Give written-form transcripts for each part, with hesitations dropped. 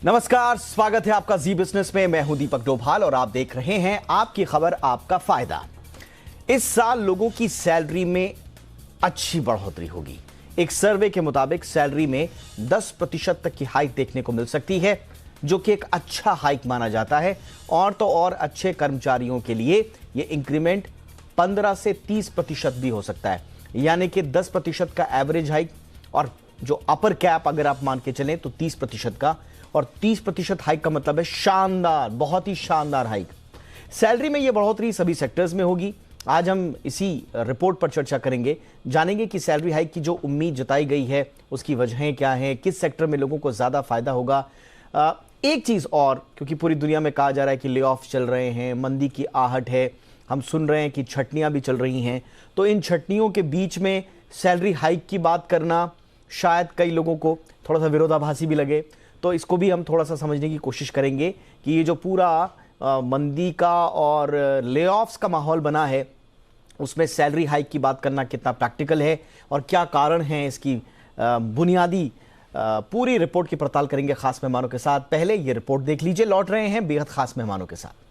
नमस्कार, स्वागत है आपका जी बिजनेस में। मैं हूं दीपक डोभाल और आप देख रहे हैं आपकी खबर आपका फायदा। इस साल लोगों की सैलरी में अच्छी बढ़ोतरी होगी। एक सर्वे के मुताबिक सैलरी में 10% तक की हाइक देखने को मिल सकती है, जो कि एक अच्छा हाइक माना जाता है। और तो और अच्छे कर्मचारियों के लिए यह इंक्रीमेंट 15 से 30% भी हो सकता है, यानी कि 10% का एवरेज हाइक और जो अपर कैप अगर आप मान के चलें तो 30% का, और 30% हाइक का मतलब है शानदार, बहुत ही शानदार हाइक। सैलरी में यह बढ़ोतरी सभी सेक्टर्स में होगी। आज हम इसी रिपोर्ट पर चर्चा करेंगे, जानेंगे कि सैलरी हाइक की जो उम्मीद जताई गई है उसकी वजहें क्या हैं, किस सेक्टर में लोगों को ज्यादा फायदा होगा। एक चीज और, क्योंकि पूरी दुनिया में कहा जा रहा है कि ले ऑफ चल रहे हैं, मंदी की आहट है, हम सुन रहे हैं कि छटनियां भी चल रही हैं, तो इन छटनियों के बीच में सैलरी हाइक की बात करना शायद कई लोगों को थोड़ा सा विरोधाभासी भी लगे। तो इसको भी हम थोड़ा सा समझने की कोशिश करेंगे कि ये जो पूरा मंदी का और ले ऑफ्स का माहौल बना है, उसमें सैलरी हाइक की बात करना कितना प्रैक्टिकल है और क्या कारण है इसकी बुनियादी पूरी रिपोर्ट की पड़ताल करेंगे खास मेहमानों के साथ। पहले ये रिपोर्ट देख लीजिए। लौट रहे हैं बेहद खास मेहमानों के साथ।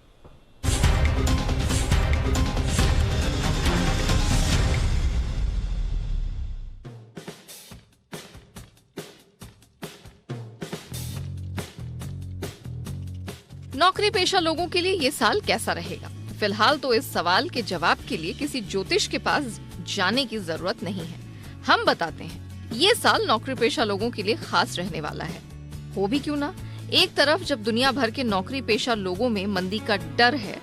नौकरी पेशा लोगों के लिए ये साल कैसा रहेगा? फिलहाल तो इस सवाल के जवाब के लिए किसी ज्योतिष के पास जाने की जरूरत नहीं है। हम बताते हैं, ये साल नौकरी पेशा लोगों के लिए खास रहने वाला है। हो भी क्यों ना। एक तरफ जब दुनिया भर के नौकरी पेशा लोगों में मंदी का डर है,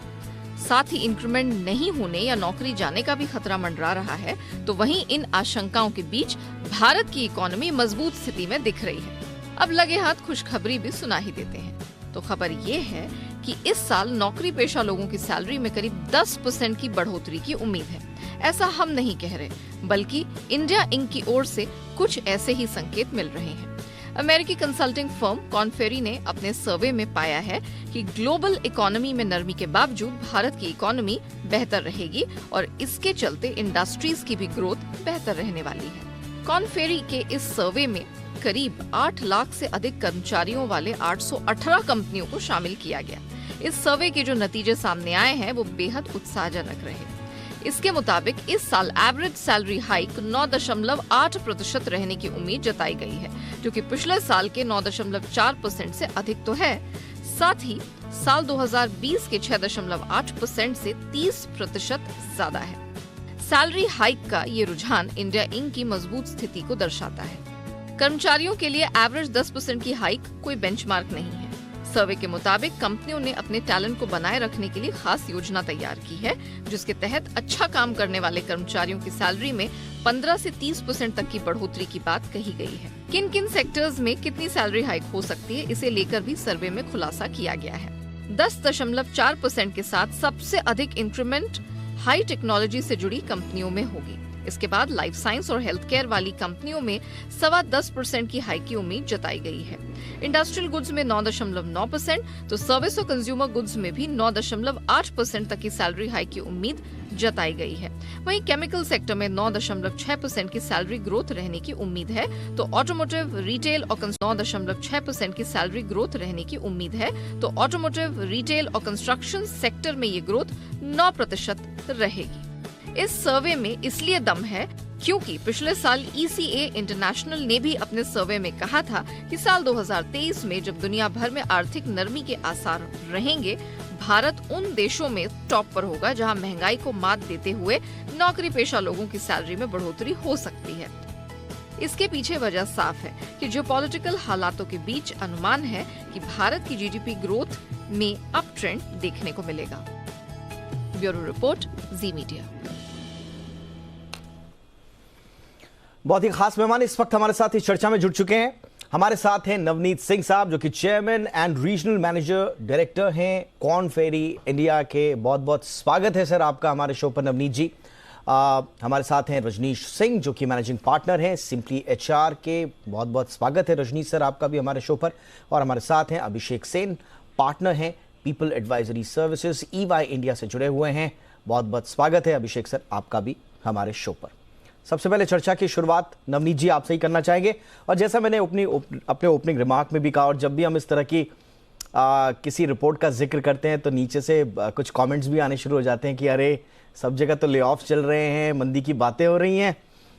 साथ ही इंक्रीमेंट नहीं होने या नौकरी जाने का भी खतरा मंडरा रहा है, तो वहीं इन आशंकाओं के बीच भारत की इकोनॉमी मजबूत स्थिति में दिख रही है। अब लगे हाथ खुशखबरी भी सुना ही देते हैं। तो खबर ये है कि इस साल नौकरी पेशा लोगों की सैलरी में करीब 10% की बढ़ोतरी की उम्मीद है। ऐसा हम नहीं कह रहे, बल्कि इंडिया इंक की ओर से कुछ ऐसे ही संकेत मिल रहे हैं। अमेरिकी कंसल्टिंग फर्म कॉनफेरी ने अपने सर्वे में पाया है कि ग्लोबल इकोनॉमी में नरमी के बावजूद भारत की इकोनॉमी बेहतर रहेगी और इसके चलते इंडस्ट्रीज की भी ग्रोथ बेहतर रहने वाली है। कॉनफेरी के इस सर्वे में करीब 8 लाख से अधिक कर्मचारियों वाले 818 कंपनियों को शामिल किया गया। इस सर्वे के जो नतीजे सामने आए हैं वो बेहद उत्साहजनक रहे। इसके मुताबिक इस साल एवरेज सैलरी हाइक 9.8% रहने की उम्मीद जताई गई है, जो कि पिछले साल के 9.4% से अधिक तो है। साथ ही साल 2020 के 6.8% से 30% ज्यादा है। सैलरी हाइक का ये रुझान इंडिया इंक की मजबूत स्थिति को दर्शाता है। कर्मचारियों के लिए एवरेज 10% की हाइक कोई बेंचमार्क नहीं है। सर्वे के मुताबिक कंपनियों ने अपने टैलेंट को बनाए रखने के लिए खास योजना तैयार की है, जिसके तहत अच्छा काम करने वाले कर्मचारियों की सैलरी में 15 से 30% तक की बढ़ोतरी की बात कही गई है। किन किन सेक्टर्स में कितनी सैलरी हाइक हो सकती है, इसे लेकर भी सर्वे में खुलासा किया गया है। 10.4% के साथ सबसे अधिक इंक्रीमेंट हाई टेक्नोलॉजी से जुड़ी कंपनियों में होगी। इसके बाद लाइफ साइंस और हेल्थ केयर वाली कंपनियों में 10.25% की हाइक की उम्मीद जताई गई है। इंडस्ट्रियल गुड्स में 9.9%, तो सर्विस और कंज्यूमर गुड्स में भी 9.8% तक की सैलरी हाइक की उम्मीद जताई गई है। वहीं केमिकल सेक्टर में 9.6% की सैलरी ग्रोथ रहने की उम्मीद है, तो ऑटोमोटिव, रिटेल और 9.6% की सैलरी ग्रोथ रहने की उम्मीद है, तो ऑटोमोटिव, रिटेल और कंस्ट्रक्शन सेक्टर में ये ग्रोथ 9% रहेगी। इस सर्वे में इसलिए दम है क्योंकि पिछले साल ECA इंटरनेशनल ने भी अपने सर्वे में कहा था कि साल 2023 में जब दुनिया भर में आर्थिक नरमी के आसार रहेंगे, भारत उन देशों में टॉप पर होगा जहां महंगाई को मात देते हुए नौकरी पेशा लोगों की सैलरी में बढ़ोतरी हो सकती है। इसके पीछे वजह साफ है कि जियोपॉलिटिकल हालातों के बीच अनुमान है कि भारत की GDP ग्रोथ में अप ट्रेंड देखने को मिलेगा। ब्यूरो रिपोर्ट, जी मीडिया। बहुत ही खास मेहमान इस वक्त हमारे साथ इस चर्चा में जुड़ चुके हैं। हमारे साथ हैं नवनीत सिंह साहब, जो कि chairman and regional manager director हैं कॉनफेरी इंडिया के। बहुत बहुत स्वागत है सर आपका हमारे शो पर नवनीत जी। हमारे साथ हैं रजनीश सिंह, जो कि मैनेजिंग पार्टनर हैं सिंपली HR के। बहुत बहुत स्वागत है रजनीश सर आपका भी हमारे शो पर। और हमारे साथ हैं अभिषेक सेन, पार्टनर हैं people advisory services EY India से जुड़े हुए हैं। बहुत बहुत स्वागत है अभिषेक सर आपका भी हमारे शो पर। सबसे पहले चर्चा की शुरुआत नवनीत जी आपसे ही करना चाहेंगे। और जैसा मैंने अपने ओपनिंग रिमार्क में भी कहा, और जब भी हम इस तरह की किसी रिपोर्ट का जिक्र करते हैं तो नीचे से कुछ कमेंट्स भी आने शुरू हो जाते हैं कि अरे सब जगह तो ले ऑफ चल रहे हैं, मंदी की बातें हो रही हैं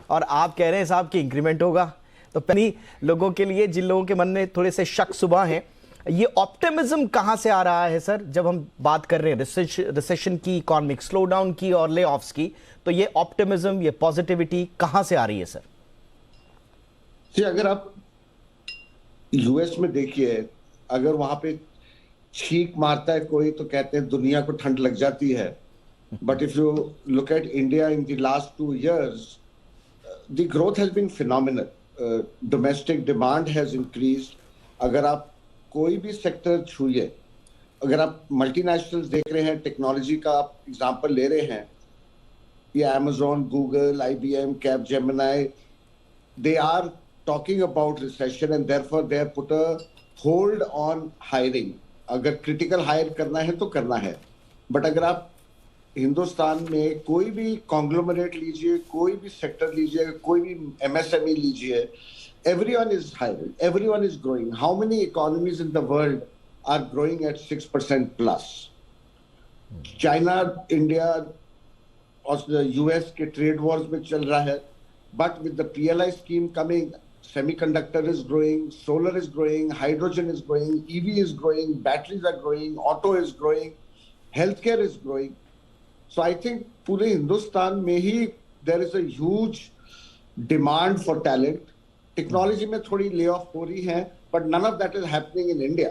और आप कह रहे हैं साहब कि इंक्रीमेंट होगा। तो पहले लोगों के लिए, जिन लोगों के मन में थोड़े से शक सुबह हैं, ये ऑप्टिमिज्म कहां से आ रहा है सर? जब हम बात कर रहे हैं रिसेशन की, इकोनॉमिक स्लो डाउन की और ले ऑफ्स की, तो ये ऑप्टिमिज्म, ये पॉजिटिविटी कहां से आ रही है सर? जी, अगर आप यूएस में देखिए, अगर वहां पे छींक मारता है कोई तो कहते हैं दुनिया को ठंड लग जाती है। But if you look at India in the last 2 years, the growth has been phenomenal. Domestic demand has increased. अगर आप कोई भी सेक्टर छूइए, अगर आप मल्टीनेशनल्स देख रहे हैं, टेक्नोलॉजी का आप एग्जांपल ले रहे हैं, ये Amazon, Google, IBM, Capgemini, they are talking about recession and therefore they have put a hold on hiring. अगर क्रिटिकल हायर करना है तो करना है, बट अगर आप हिंदुस्तान में कोई भी कॉन्ग्लोमरेट लीजिए, कोई भी सेक्टर लीजिए, कोई भी MSME लीजिए, everyone is hiring, everyone is growing. How many economies in the world are growing at 6% plus? China, India और US के ट्रेड वॉर्स में चल रहा है, but with the PLI scheme coming, semiconductor is growing, solar is growing, hydrogen is growing, EV is growing, batteries are growing, auto is growing, healthcare is growing. So I think पूरे हिंदुस्तान में ही there is a huge demand for talent. Technology में थोड़ी lay off हो रही है, but none of that is happening in India.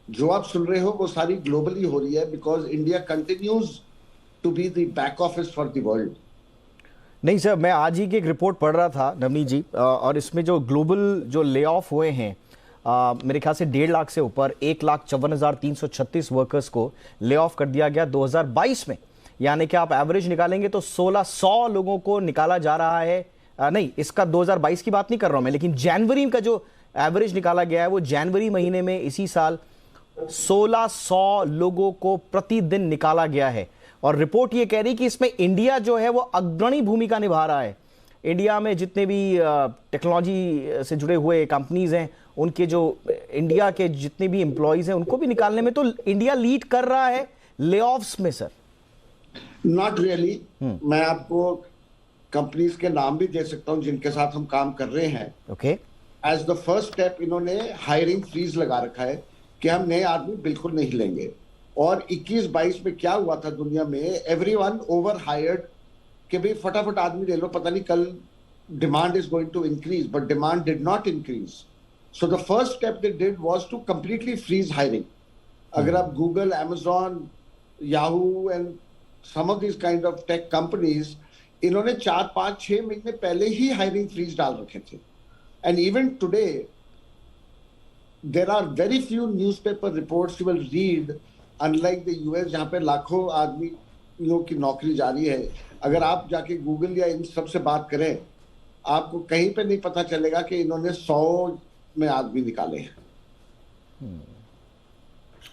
जो आप सुन रहे हो वो सारी ग्लोबली हो रही है, because India continues to be the back office for the world. नहीं सर, मैं आज ही की एक रिपोर्ट पढ़ रहा था नवनीत जी, और इसमें जो ग्लोबल जो ले ऑफ हुए हैं, मेरे ख्याल से 1.5 लाख से ऊपर 1,54,336 वर्कर्स को ले ऑफ कर दिया गया 2022 में। यानी कि आप एवरेज निकालेंगे तो 1600 लोगों को निकाला जा रहा है। नहीं, इसका 2022 की बात नहीं कर रहा हूं मैं, लेकिन जनवरी का जो एवरेज निकाला गया है वो जनवरी महीने में इसी साल 1600 लोगों को प्रतिदिन निकाला गया है। और रिपोर्ट ये कह रही कि इसमें इंडिया जो है वो अग्रणी भूमिका निभा रहा है। इंडिया में जितने भी टेक्नोलॉजी से जुड़े हुए कंपनीज हैं, उनके जो इंडिया के जितने भी एम्प्लॉयज हैं उनको भी निकालने में तो इंडिया लीड कर रहा है ले ऑफ्स में सर। Not really. मैं आपको कंपनीज के नाम भी दे सकता हूं जिनके साथ हम काम कर रहे हैं। Okay. As the first step इन्होंने हायरिंग फ्रीज लगा रखा है कि हम नए आदमी बिल्कुल नहीं लेंगे। और 21-22 में क्या हुआ था दुनिया में, एवरीवन ओवर हायर्ड कि भाई फटाफट आदमी ले लो, पता नहीं कल demand is going to increase, but demand did not increase. So the first step they did was to completely freeze hiring. अगर आप Google, Amazon, Yahoo and some of this kind of tech companies, इन्होंने 4-5-6 महीने पहले ही hiring freeze डाल रखे थे। And even today there are very few newspaper reports you will read, unlike the US जहां पे लाखों आदमियों की नौकरी जारी है। अगर आप जाके गूगल या इन सब से बात करें, आपको कहीं पे नहीं पता चलेगा कि इन्होंने 100 में आदमी निकाले हैं।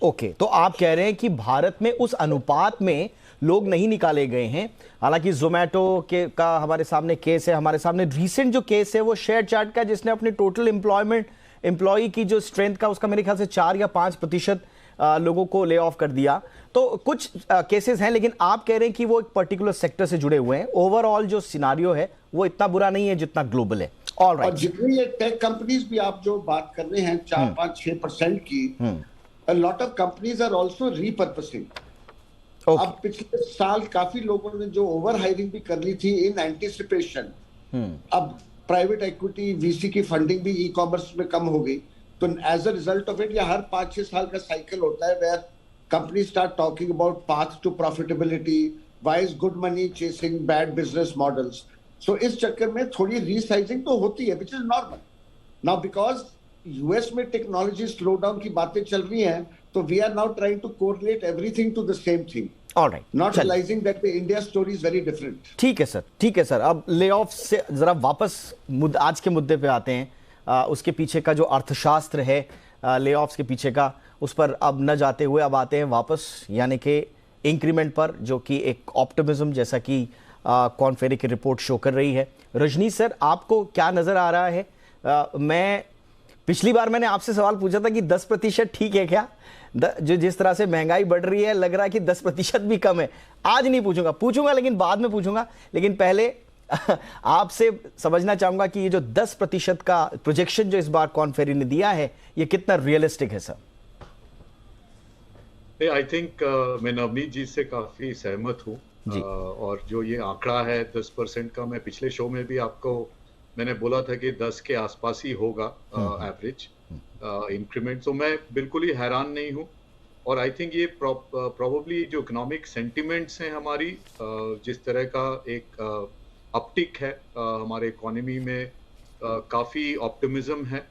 ओके, तो आप कह रहे हैं कि भारत में उस अनुपात में लोग नहीं निकाले गए हैं। हालांकि जोमेटो के का हमारे सामने केस है, हमारे सामने रीसेंट जो केस है वो शेयर चैट का, जिसने अपने टोटल एम्प्लॉय की जो स्ट्रेंथ का उसका मेरे ख्याल से 4 या 5% लोगों को ले ऑफ कर दिया। तो कुछ केसेस हैं, लेकिन आप कह रहे हैं कि वो एक पर्टिकुलर सेक्टर से जुड़े हुए हैं। ओवरऑल जो सिनारियो है वो इतना बुरा नहीं है जितना ग्लोबल है। All right. और जितनी ये टेक कंपनीज भी आप जो बात कर रहे हैं 4-5-6% की, a lot of companies are also repurposing. Okay. अब पिछले साल काफी लोगों ने जो ओवर हायरिंग भी कर ली थी इन एंटिसिपेशन, अब प्राइवेट इक्विटी VC की फंडिंग भी ई-कॉमर्स में कम हो गई। तो as a result of it, या हर 5-6 साल का साइकिल होता है where company start talking about path to profitability, why is good money chasing bad business models. So इस चक्कर में थोड़ी रीसाइजिंग तो होती है, which is normal. Now because US में टेक्नोलॉजी स्लो डाउन की बातें चल रही हैं, तो we are now trying to correlate everything to the same thing, alright, not realising that the India story is very different. ठीक है सर, ठीक है सर। अब ले ऑफ से जरा वापस आज के मुद्दे पे आते हैं। उसके पीछे का जो अर्थशास्त्र है ले ऑफ्स के पीछे का, उस पर अब न जाते हुए अब आते हैं वापस, यानी कि इंक्रीमेंट पर, जो कि एक ऑप्टिमिज्म, जैसा कि कॉर्न फेरी की रिपोर्ट शो कर रही है। रजनीश सर, आपको क्या नजर आ रहा है? मैं पिछली बार मैंने आपसे सवाल पूछा था कि 10% ठीक है क्या? जो जिस तरह से महंगाई बढ़ रही है, लग रहा है कि 10% भी कम है। आज नहीं पूछूंगा लेकिन बाद में पूछूंगा। लेकिन पहले आपसे समझना चाहूंगा कि ये जो 10% का प्रोजेक्शन जो इस बार कॉर्न फेरी ने दिया है, ये कितना रियलिस्टिक है सर? आई थिंक मैं नवनीत जी से काफी सहमत हूँ। और जो ये आंकड़ा है 10% का, मैं पिछले शो में भी आपको मैंने बोला था कि 10 के आसपास ही होगा एवरेज इंक्रीमेंट। तो मैं बिल्कुल ही हैरान नहीं हूँ। और आई थिंक ये प्रोबेबली जो इकोनॉमिक सेंटिमेंट्स हैं हमारी, जिस तरह का एक अपटिक है हमारे इकोनॉमी में, काफी ऑप्टिमिज्म है।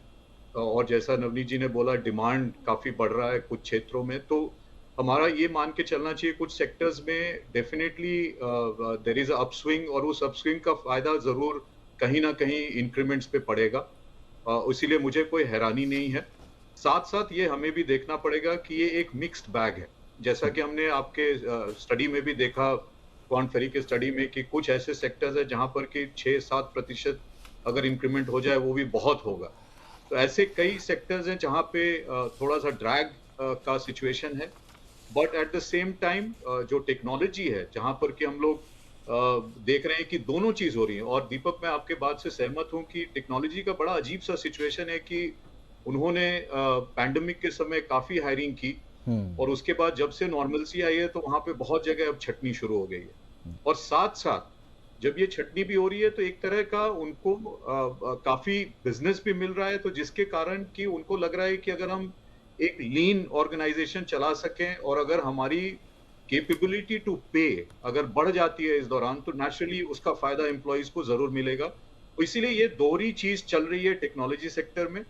और जैसा नवनीत जी ने बोला, डिमांड काफी बढ़ रहा है कुछ क्षेत्रों में। तो हमारा ये मान के चलना चाहिए कुछ सेक्टर्स में definitely there is a upswing, और उस अपस्विंग का फायदा जरूर कहीं ना कहीं इंक्रीमेंट्स पे पड़ेगा। इसीलिए मुझे कोई हैरानी नहीं है। साथ साथ ये हमें भी देखना पड़ेगा कि ये एक मिक्स्ड बैग है। जैसा कि हमने आपके स्टडी में भी देखा, कॉर्न फेरी के स्टडी में, कि कुछ ऐसे सेक्टर्स है जहां पर कि 6-7% अगर इंक्रीमेंट हो जाए वो भी बहुत होगा। तो ऐसे कई सेक्टर्स हैं जहां पे थोड़ा सा ड्रैग का सिचुएशन है। But at the same time जो टेक्नोलॉजी है, जहां पर कि हम लोग देख रहे हैं कि दोनों चीज हो रही है। और दीपक, मैं आपके बात से सहमत हूं कि टेक्नोलॉजी का बड़ा अजीब सा सिचुएशन है कि उन्होंने पैंडेमिक के समय काफी हायरिंग की, और उसके बाद जब से नॉर्मलसी आई है तो वहां पे बहुत जगह अब छटनी शुरू हो गई है। और साथ साथ जब ये छटनी भी हो रही है तो एक तरह का उनको काफी बिजनेस भी मिल रहा है, तो जिसके कारण कि उनको लग रहा है कि अगर हम एक लीन ऑर्गेनाइजेशन चला सकें, और अगर हमारी कैपेबिलिटी टू पे अगर बढ़ जाती है इस दौरान, तो नेचुरली उसका फायदा एम्प्लॉइज को जरूर मिलेगा। तो इसीलिए ये दोहरी चीज चल रही है टेक्नोलॉजी सेक्टर में।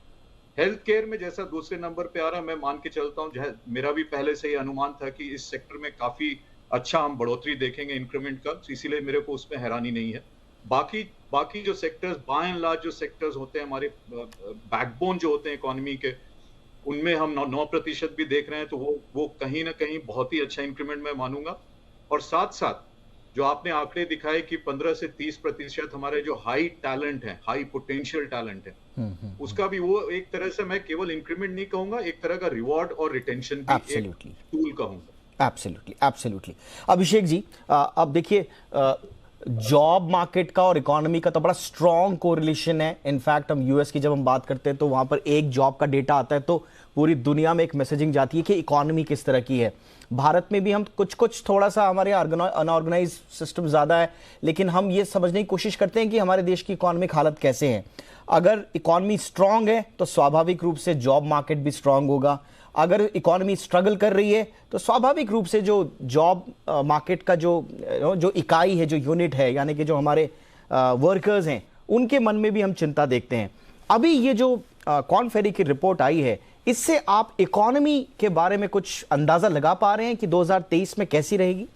हेल्थ केयर में जैसा दूसरे नंबर पे आ रहा है, मैं मान के चलता हूँ, मेरा भी पहले से ही अनुमान था कि इस सेक्टर में काफी अच्छा हम बढ़ोतरी देखेंगे इंक्रीमेंट का, इसीलिए मेरे को उसमें हैरानी नहीं है। बाकी जो सेक्टर्स, बाय एंड लार्ज जो सेक्टर्स होते हैं हमारे बैकबोन जो होते हैं इकोनॉमी के, उनमें हम 9% भी देख रहे हैं, तो वो कहीं ना कहीं बहुत ही अच्छा इंक्रीमेंट मैं मानूंगा। और साथ साथ जो आपने आंकड़े दिखाए कि 15 से 30% हमारे जो हाई टैलेंट है, हाई पोटेंशियल टैलेंट है, उसका भी वो एक तरह से मैं केवल इंक्रीमेंट नहीं कहूंगा, एक तरह का रिवॉर्ड और रिटेंशन भी एक टूल कहूंगा। एब्सोल्युटली। अभिषेक जी, अब देखिए, जॉब मार्केट का और इकोनॉमी का तो बड़ा स्ट्रॉन्ग कोरिलेशन है। इनफैक्ट हम यूएस की जब हम बात करते हैं तो वहां पर एक जॉब का डेटा आता है तो पूरी दुनिया में एक मैसेजिंग जाती है कि इकोनॉमी किस तरह की है। भारत में भी हम कुछ थोड़ा सा हमारे अनऑर्गेनाइज सिस्टम ज़्यादा है, लेकिन हम ये समझने की कोशिश करते हैं कि हमारे देश की इकोनॉमिक हालत कैसे है। अगर इकोनॉमी स्ट्रांग है तो स्वाभाविक रूप से जॉब मार्केट भी स्ट्रांग होगा। अगर इकोनॉमी स्ट्रगल कर रही है तो स्वाभाविक रूप से जो जॉब मार्केट का जो इकाई है, जो यूनिट है, यानी कि जो हमारे वर्कर्स हैं, उनके मन में भी हम चिंता देखते हैं। अभी ये जो कॉर्न फेरी की रिपोर्ट आई है, इससे आप इकोनॉमी के बारे में कुछ अंदाजा लगा पा रहे हैं कि 2023 में कैसी रहेगी?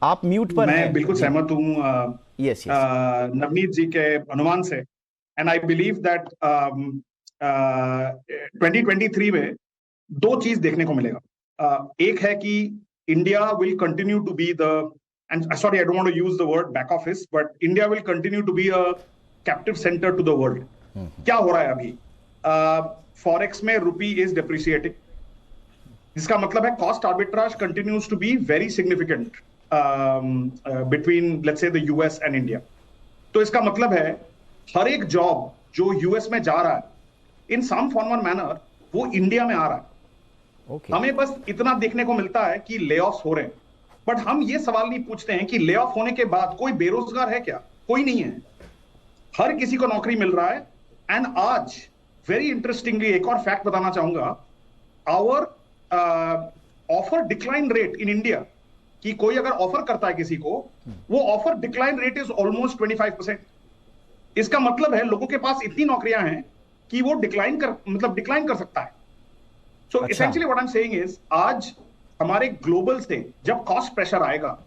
आप म्यूट पर हैं। मैं बिल्कुल सहमत हूं यस नवनीत जी के अनुमान से, एंड आई बिलीव दैट 2023 में दो चीज देखने को मिलेगा। एक है कि India will continue to be the, and sorry I don't want to use the word back office, but India will continue to be a captive centre to the world. क्या हो रहा है अभी? फॉरेक्स में रुपी इज डेप्रिसिएटिंग, जिसका मतलब है cost arbitrage continues to be very significant between let's say the US and India. तो इसका मतलब है हर एक जॉब जो यूएस में जा रहा है इन सम फॉर्म और मैनर वो इंडिया में आ रहा है। हमें बस इतना देखने को मिलता है कि ले ऑफ हो रहे हैं, बट हम ये सवाल नहीं पूछते हैं कि ले ऑफ होने के बाद कोई बेरोजगार है क्या? कोई नहीं है, हर किसी को नौकरी मिल रहा है। एंड आज वेरी इंटरेस्टिंगली एक और फैक्ट बताना चाहूंगा, our offer decline rate in India, कि कोई अगर ऑफर करता है किसी को, वो offer decline rate is almost 25%। इसका मतलब है लोगों के पास इतनी नौकरियां हैं कि वो डिक्लाइन कर सकता है। So essentially what I am saying is, आज हमारे ग्लोबल से जब कॉस्ट प्रेशर आएगा,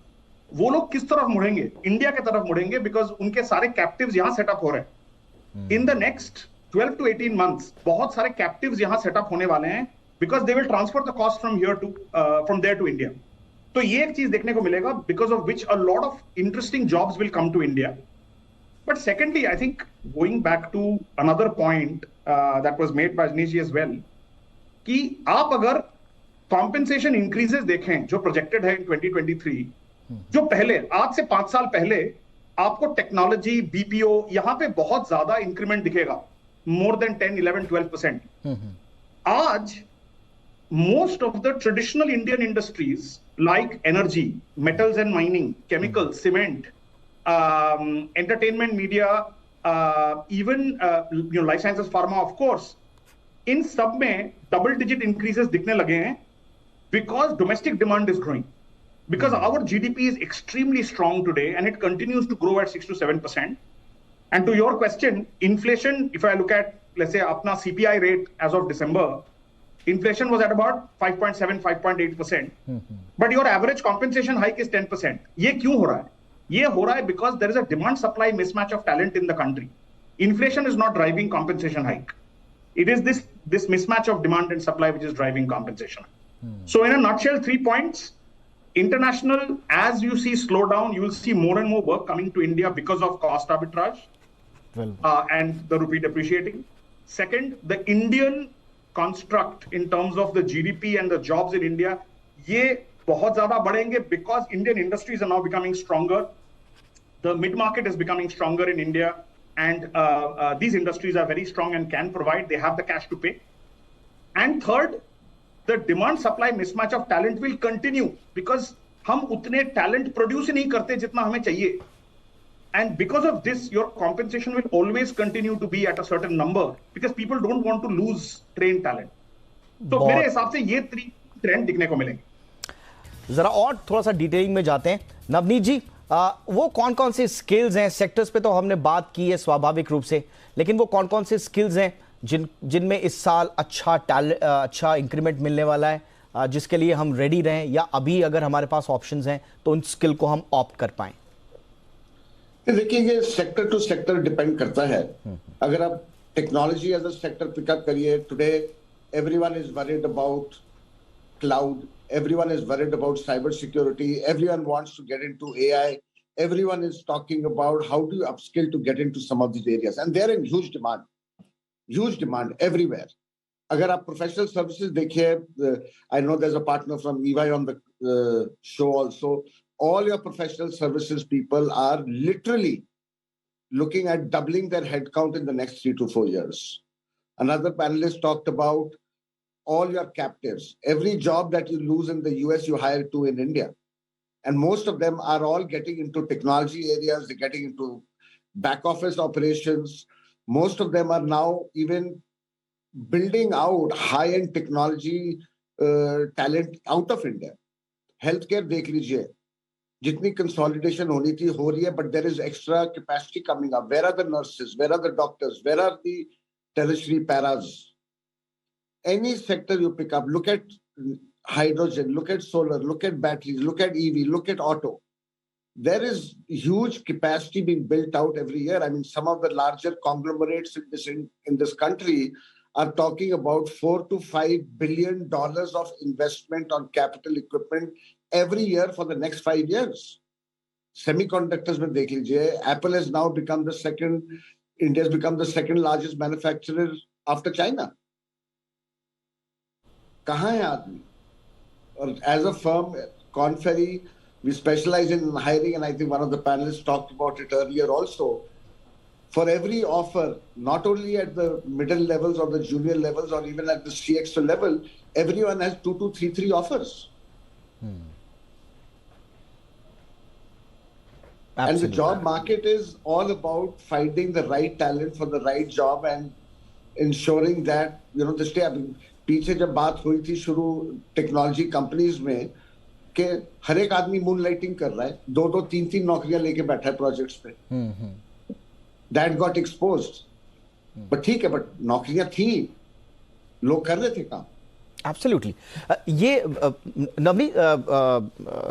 वो लोग किस तरफ मुड़ेंगे? इंडिया की तरफ मुड़ेंगे, बिकॉज उनके सारे कैप्टिव्स यहां सेटअप हो रहे हैं। In the next 12 to 18 months बहुत सारे कैप्टिव्स यहां सेटअप होने वाले हैं, because they will transfer the cost from there to India. तो ये एक चीज देखने को मिलेगा, because of which a lot of interesting jobs will come to India. But secondly, I think going back to another point that was made by Ajnish ji as well, कि आप अगर compensation increases देखें जो projected है in 2023, जो पहले आज से 5 साल पहले आपको टेक्नोलॉजी बीपीओ यहाँ पे बहुत ज्यादा इंक्रीमेंट दिखेगा, more than 10, 11, 12%. आज most of the traditional Indian industries like energy, metals and mining, chemicals, cement, entertainment, media, even life sciences, pharma, of course, इन सब में double digit increases दिखने लगे हैं because domestic demand is growing. Because our GDP is extremely strong today and it continues to grow at 6 to 7%. And to your question, inflation, if I look at, let's say, apna CPI rate as of December, inflation was at about 5.7, 5.8%. But your average compensation hike is 10%. ये क्यों हो रहा है? ये हो रहा है because there is a demand-supply mismatch of talent in the country. Inflation is not driving compensation hike. It is this mismatch of demand and supply which is driving compensation. So in a nutshell, 3 points. International, as you see slowdown, you will see more and more work coming to India because of cost arbitrage and the rupee depreciating. Second, the Indian construct in terms of the GDP and the jobs in India, ये बहुत ज़्यादा बढ़ेंगे because Indian industries are now becoming stronger. The mid-market is becoming stronger in India, and these industries are very strong and can provide, they have the cash to pay. And third, the demand-supply mismatch of talent will continue because हम उतने talent produce नहीं करते जितना हमें चाहिए. And because of this, your compensation will always continue to be at a certain number because people don't want to lose trained talent. तो मेरे हिसाब से ये 3 ट्रेंड दिखने को मिलेंगे. जरा और थोड़ा सा डिटेलिंग में जाते हैं. नवनीत जी, वो कौन कौन से स्किल्स हैं? सेक्टर्स पे तो हमने बात की है स्वाभाविक रूप से, लेकिन वो कौन कौन से स्किल्स हैं जिनमें इस साल अच्छा इंक्रीमेंट मिलने वाला है, जिसके लिए हम रेडी रहें, या अभी अगर हमारे पास ऑप्शंस हैं तो उन स्किल को हम ऑप्ट कर पाएं? देखिए, ये सेक्टर टू सेक्टर डिपेंड करता है. अगर आप technology as a sector pick up करिए, today everyone is worried about cloud, everyone is worried about cyber security, everyone wants to get into AI, everyone is talking about how do you upskill to get into some of these areas, and they're in huge demand everywhere. Agar aap professional services dekhiye, I know there's a partner from EY on the show also. All your professional services people are literally looking at doubling their headcount in the next 3 to 4 years. Another panelist talked about all your captives. Every job that you lose in the US, you hire 2 in India. And most of them are all getting into technology areas. They're getting into back office operations. Most of them are now even building out high-end technology talent out of India. Healthcare, dekh lijiye. Jitni consolidation honi thi, ho rahi hai, but there is extra capacity coming up. Where are the nurses? Where are the doctors? Where are the tertiary paras? Any sector you pick up, look at hydrogen, look at solar, look at batteries, look at EV, look at auto. There is huge capacity being built out every year. I mean, some of the larger conglomerates in this country are talking about $4 to $5 billion of investment on capital equipment every year for the next 5 years. Semiconductors mein dekh lijiye, Apple has now become India's become the second largest manufacturer after China. कहाँ है आदमी? और as a firm, Korn Ferry, we specialize in hiring, and I think one of the panelists talked about it earlier also. For every offer, not only at the middle levels or the junior levels or even at the CXO level, everyone has 2 to 3 offers. And the job market is all about finding the right talent for the right job and ensuring that, the stay. पीछे जब बात हुई थी शुरू technology companies में कि हर एक आदमी मून लाइटिंग कर रहा है, 2-2, 3-3 नौकरियां लेके बैठा है प्रोजेक्ट्स पे. That got exposed. बट ठीक है, बट नौकरियां थी, लोग कर रहे थे काम. एब्सोल्युटली। ये नवनीत,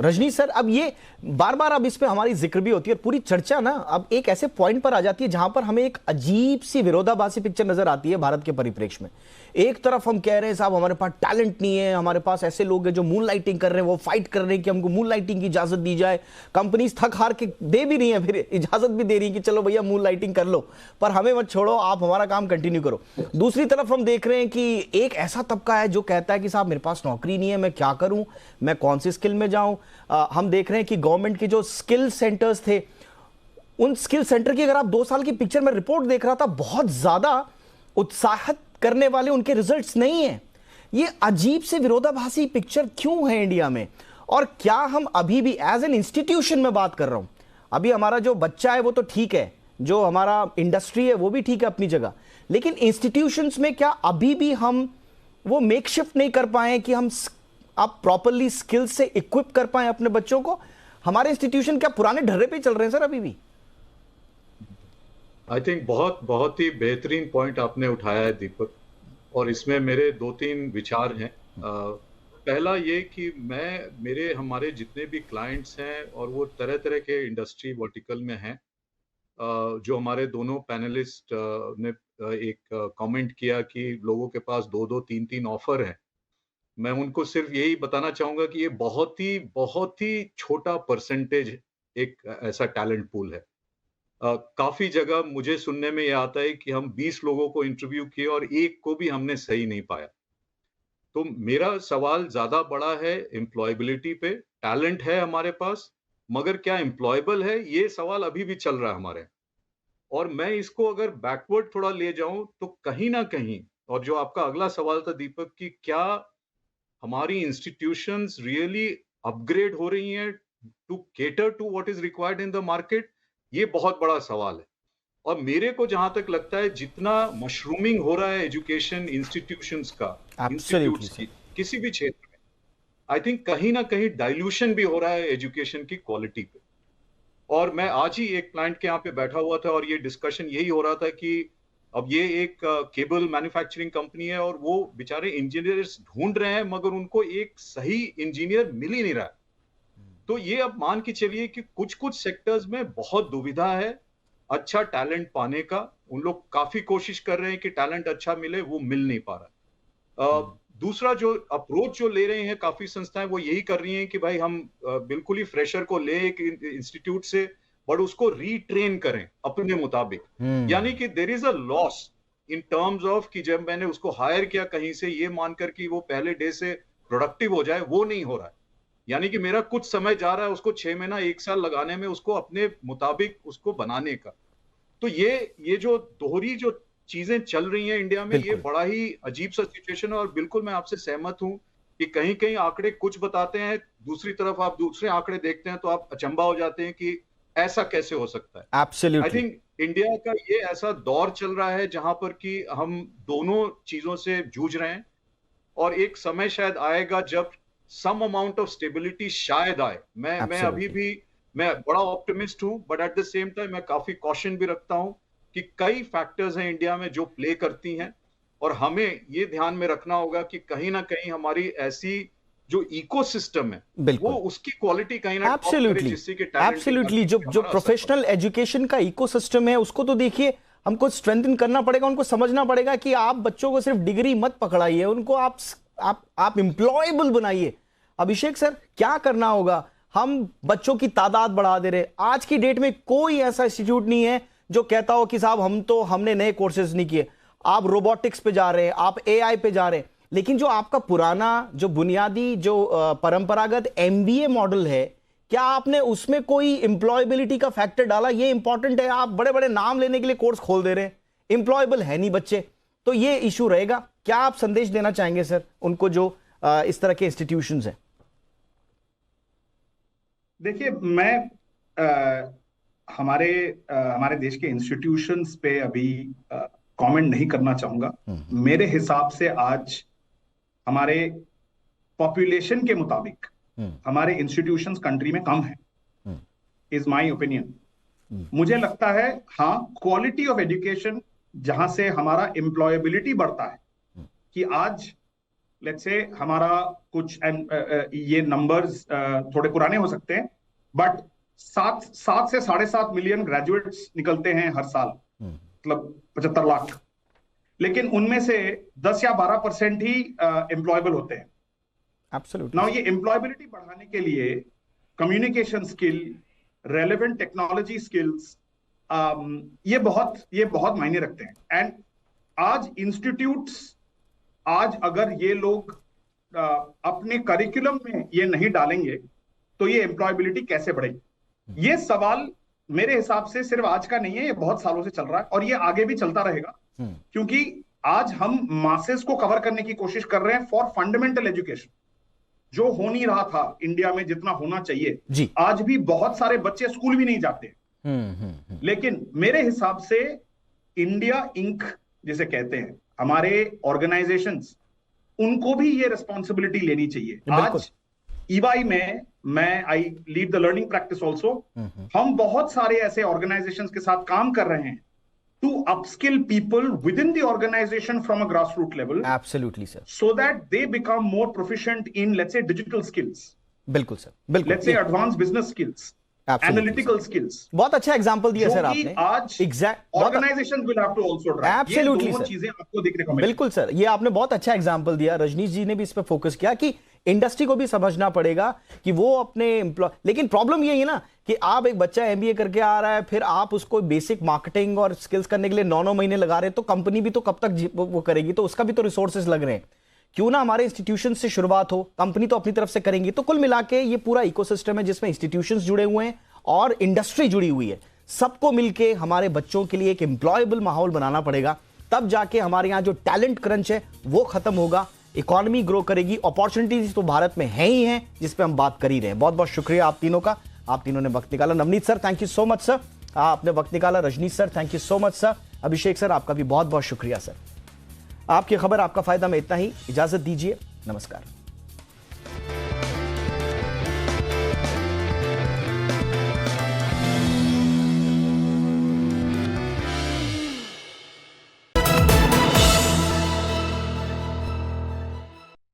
रजनी सर, अब ये बार बार अब इस पे हमारी जिक्र भी होती है और पूरी चर्चा ना अब एक ऐसे पॉइंट पर आ जाती है जहां पर हमें एक अजीब सी विरोधाभासी पिक्चर नजर आती है भारत के परिप्रेक्ष्य में। एक तरफ हम कह रहे हैं साहब हमारे पास टैलेंट नहीं है, हमारे पास ऐसे लोग हैं जो मून लाइटिंग कर रहे हैं, वो फाइट कर रहे हैं कि हमको मून लाइटिंग की इजाजत दी जाए। कंपनीज थक हार के दे भी रही है, फिर इजाजत भी दे रही है कि चलो भैया मून लाइटिंग कर लो, पर हमें मत छोड़ो, आप हमारा काम कंटिन्यू करो। दूसरी तरफ हम देख रहे हैं कि एक ऐसा तबका है जो कहता है कि साहब मेरे पास नौकरी नहीं है, मैं क्या करूं, मैं कौन सी स्किल में जाऊं। हम देख रहे हैं कि गवर्नमेंट के जो स्किल सेंटर्स थे, उन स्किल सेंटर की अगर आप 2 साल की पिक्चर में रिपोर्ट देख रहा था, बहुत ज्यादा उत्साहित करने वाले उनके रिजल्ट्स नहीं है। ये अजीब से विरोधाभासी पिक्चर क्यों है इंडिया में? और क्या हम अभी भी एज एन इंस्टीट्यूशन में बात कर रहा हूं, अभी हमारा जो बच्चा है वो तो ठीक है, जो हमारा इंडस्ट्री है वो भी ठीक है अपनी जगह, लेकिन इंस्टीट्यूशंस में क्या अभी भी हम वो मेकशिफ्ट नहीं कर पाए कि हम आप प्रॉपरली स्किल से इक्विप कर पाए अपने बच्चों को? हमारे इंस्टीट्यूशन क्या पुराने ढर्रे पे चल रहे हैं सर अभी भी? आई थिंक बहुत ही बेहतरीन पॉइंट आपने उठाया है दीपक, और इसमें मेरे 2-3 विचार हैं। पहला ये कि हमारे जितने भी क्लाइंट्स हैं और वो तरह तरह के इंडस्ट्री वर्टिकल में हैं, जो हमारे दोनों पैनलिस्ट ने एक कमेंट किया कि लोगों के पास 2-2, 3-3 ऑफर हैं। मैं उनको सिर्फ यही बताना चाहूंगा कि ये बहुत ही छोटा परसेंटेज एक ऐसा टैलेंट पूल है। काफी जगह मुझे सुनने में यह आता है कि हम 20 लोगों को इंटरव्यू किए और एक को भी हमने सही नहीं पाया। तो मेरा सवाल ज्यादा बड़ा है एम्प्लॉयबिलिटी पे। टैलेंट है हमारे पास, मगर क्या एम्प्लॉयबल है, ये सवाल अभी भी चल रहा है हमारे। और मैं इसको अगर बैकवर्ड थोड़ा ले जाऊं तो कहीं ना कहीं, और जो आपका अगला सवाल था दीपक कि क्या हमारी इंस्टीट्यूशंस रियली अपग्रेड हो रही हैं to cater to what is required in the market, ये बहुत बड़ा सवाल है। और मेरे को जहां तक लगता है जितना मशरूमिंग हो रहा है एजुकेशन इंस्टीट्यूशंस का, इंस्टीट्यूट्स की किसी भी क्षेत्र में, आई थिंक कहीं ना कहीं डाइल्यूशन भी हो रहा है एजुकेशन की क्वालिटी पे। और मैं आज ही एक क्लाइंट के यहाँ पे बैठा हुआ था और ये डिस्कशन यही हो रहा था कि अब ये एक केबल मैन्युफैक्चरिंग कंपनी है और वो बेचारे इंजीनियर्स ढूंढ रहे हैं, मगर उनको एक सही इंजीनियर मिल ही नहीं रहा है। तो ये अब मान के चलिए कि कुछ कुछ सेक्टर्स में बहुत दुविधा है अच्छा टैलेंट पाने का। उन लोग काफी कोशिश कर रहे हैं कि टैलेंट अच्छा मिले, वो मिल नहीं पा रहा। दूसरा जो अप्रोच जो ले रहे हैं काफी संस्थाएं, वो यही कर रही हैं कि भाई हम बिल्कुल ही फ्रेशर को ले एक इंस्टीट्यूट से, बट उसको रीट्रेन करें अपने मुताबिक। यानी कि there is a loss in terms of कि जब मैंने उसको हायर किया कहीं से ये मानकर कि वो पहले डे से प्रोडक्टिव हो जाए, वो नहीं हो रहा है। यानी कि मेरा कुछ समय जा रहा है उसको 6 महीना 1 साल लगाने में, उसको अपने मुताबिक उसको बनाने का। तो ये जो दोहरी जो चीजें चल रही हैं इंडिया में, ये बड़ा ही अजीब सा सिचुएशन है। और बिल्कुल मैं आपसे सहमत हूं कि कहीं कहीं आंकड़े कुछ बताते हैं, दूसरी तरफ आप दूसरे आंकड़े देखते हैं तो आप अचंभा हो जाते हैं कि ऐसा कैसे हो सकता है। एब्सोल्युटली। आई थिंक इंडिया का ये ऐसा दौर चल रहा है जहां पर कि हम दोनों चीजों से जूझ रहे हैं, और एक समय शायद आएगा जब सम अमाउंट ऑफ स्टेबिलिटी शायद आए। मैं अभी भी मैं बड़ा ऑप्टिमिस्ट हूं, but at the same time मैं काफी कॉशन भी रखता हूं कि कई फैक्टर्स हैं इंडिया में जो प्ले करती हैं, और हमें ये ध्यान में रखना होगा कि कहीं ना कहीं हमारी ऐसी जो इकोसिस्टम है वो उसकी क्वालिटी कहीं ना एब्सोल्युटली जो प्रोफेशनल एजुकेशन का इकोसिस्टम है उसको तो देखिए हमको स्ट्रेंथन करना पड़ेगा। उनको समझना पड़ेगा कि आप बच्चों को सिर्फ डिग्री मत पकड़ाइए, उनको आप एम्प्लॉयबल बनाइए। अभिषेक सर, क्या करना होगा? हम बच्चों की तादाद बढ़ा दे रहे। आज की डेट में कोई ऐसा इंस्टीट्यूट नहीं है जो कहता हो कि साहब हमने नए कोर्सेज नहीं किए। आप रोबोटिक्स पे जा रहे हैं, आप एआई पे जा रहे हैं, लेकिन जो आपका पुराना जो बुनियादी जो परंपरागत एमबीए मॉडल है, क्या आपने उसमें कोई एम्प्लॉयबिलिटी का फैक्टर डाला? ये इंपॉर्टेंट है। आप बड़े बड़े नाम लेने के लिए कोर्स खोल दे रहे हैं, एम्प्लॉयबल है नहीं बच्चे, तो ये इशू रहेगा। क्या आप संदेश देना चाहेंगे सर उनको जो इस तरह के इंस्टीट्यूशंस हैं? देखिए, मैं हमारे देश के इंस्टीट्यूशंस पे अभी कमेंट नहीं करना चाहूंगा। मेरे हिसाब से आज हमारे पॉपुलेशन के मुताबिक हमारे इंस्टीट्यूशंस कंट्री में कम है, इज माय ओपिनियन। मुझे लगता है हाँ, क्वालिटी ऑफ एजुकेशन जहां से हमारा एम्प्लॉयबिलिटी बढ़ता है, कि आज लेट्स से हमारा कुछ ये नंबर्स थोड़े पुराने हो सकते हैं, बट 7 से 7.5 मिलियन ग्रेजुएट्स निकलते हैं हर साल, मतलब 75 लाख। लेकिन उनमें से 10 या 12% ही एम्प्लॉयबल होते हैं। एब्सोल्युटली। नाउ ये एम्प्लॉयबिलिटी बढ़ाने के लिए communication skill, relevant technology skills, ये बहुत मायने रखते हैं। एंड आज इंस्टीट्यूट्स, आज अगर ये लोग अपने करिकुलम में ये नहीं डालेंगे तो ये एम्प्लॉयबिलिटी कैसे बढ़ेगी? ये सवाल मेरे हिसाब से सिर्फ आज का नहीं है, ये बहुत सालों से चल रहा है और ये आगे भी चलता रहेगा, क्योंकि आज हम मासेस को कवर करने की कोशिश कर रहे हैं फॉर फंडामेंटल एजुकेशन, जो हो नहीं रहा था इंडिया में जितना होना चाहिए जी। आज भी बहुत सारे बच्चे स्कूल भी नहीं जाते। लेकिन मेरे हिसाब से इंडिया इंक जिसे कहते हैं, हमारे ऑर्गेनाइजेशंस, उनको भी ये रिस्पॉन्सिबिलिटी लेनी चाहिए। आज ईवाई में मैं I lead the learning practice also, हम बहुत सारे ऐसे ऑर्गेनाइजेशंस के साथ काम कर रहे हैं to upskill people within the organization from a grassroots level. Absolutely, sir. So that they become more proficient in, let's say, digital skills. बिल्कुल सर, बिल्कुल। Let's say advanced business skills, analytical skills. बहुत अच्छा example दिया sir आपने। आज organizations will have to also drive. Absolutely, ये दोनों चीजें आपको देखने को मिलेंगी। बिल्कुल सर, ये आपने बहुत अच्छा एग्जांपल दिया। रजनीश जी ने भी इस पर फोकस किया कि इंडस्ट्री को भी समझना पड़ेगा कि वो अपने एम्प्लॉय, लेकिन प्रॉब्लम यही है ना कि आप एक बच्चा एमबीए करके आ रहा है, फिर आप उसको बेसिक मार्केटिंग और स्किल्स करने के लिए 9 महीने लगा रहे हैं, तो कंपनी भी तो कब तक वो करेगी? तो उसका भी तो रिसोर्सेज लग रहे हैं। क्यों ना हमारे इंस्टीट्यूशन से शुरुआत हो, कंपनी तो अपनी तरफ से करेंगी। तो कुल मिला के ये पूरा इकोसिस्टम है जिसमें इंस्टीट्यूशंस जुड़े हुए हैं और इंडस्ट्री जुड़ी हुई है। सबको मिलके हमारे बच्चों के लिए एक एम्प्लॉयबल माहौल बनाना पड़ेगा, तब जाके हमारे यहाँ जो टैलेंट क्रंच है वो खत्म होगा, इकोनॉमी ग्रो करेगी। अपॉर्चुनिटीज तो भारत में है ही हैं, जिस पे हम बात कर ही रहे हैं। बहुत बहुत शुक्रिया आप तीनों का, आप तीनों ने वक्त निकाला। Navneet sir, thank you so much sir, आपने वक्त निकाला। Rajneesh sir, thank you so much sir. Abhishek sir, आपका भी बहुत बहुत शुक्रिया सर। आपकी खबर आपका फायदा में इतना ही, इजाजत दीजिए, नमस्कार।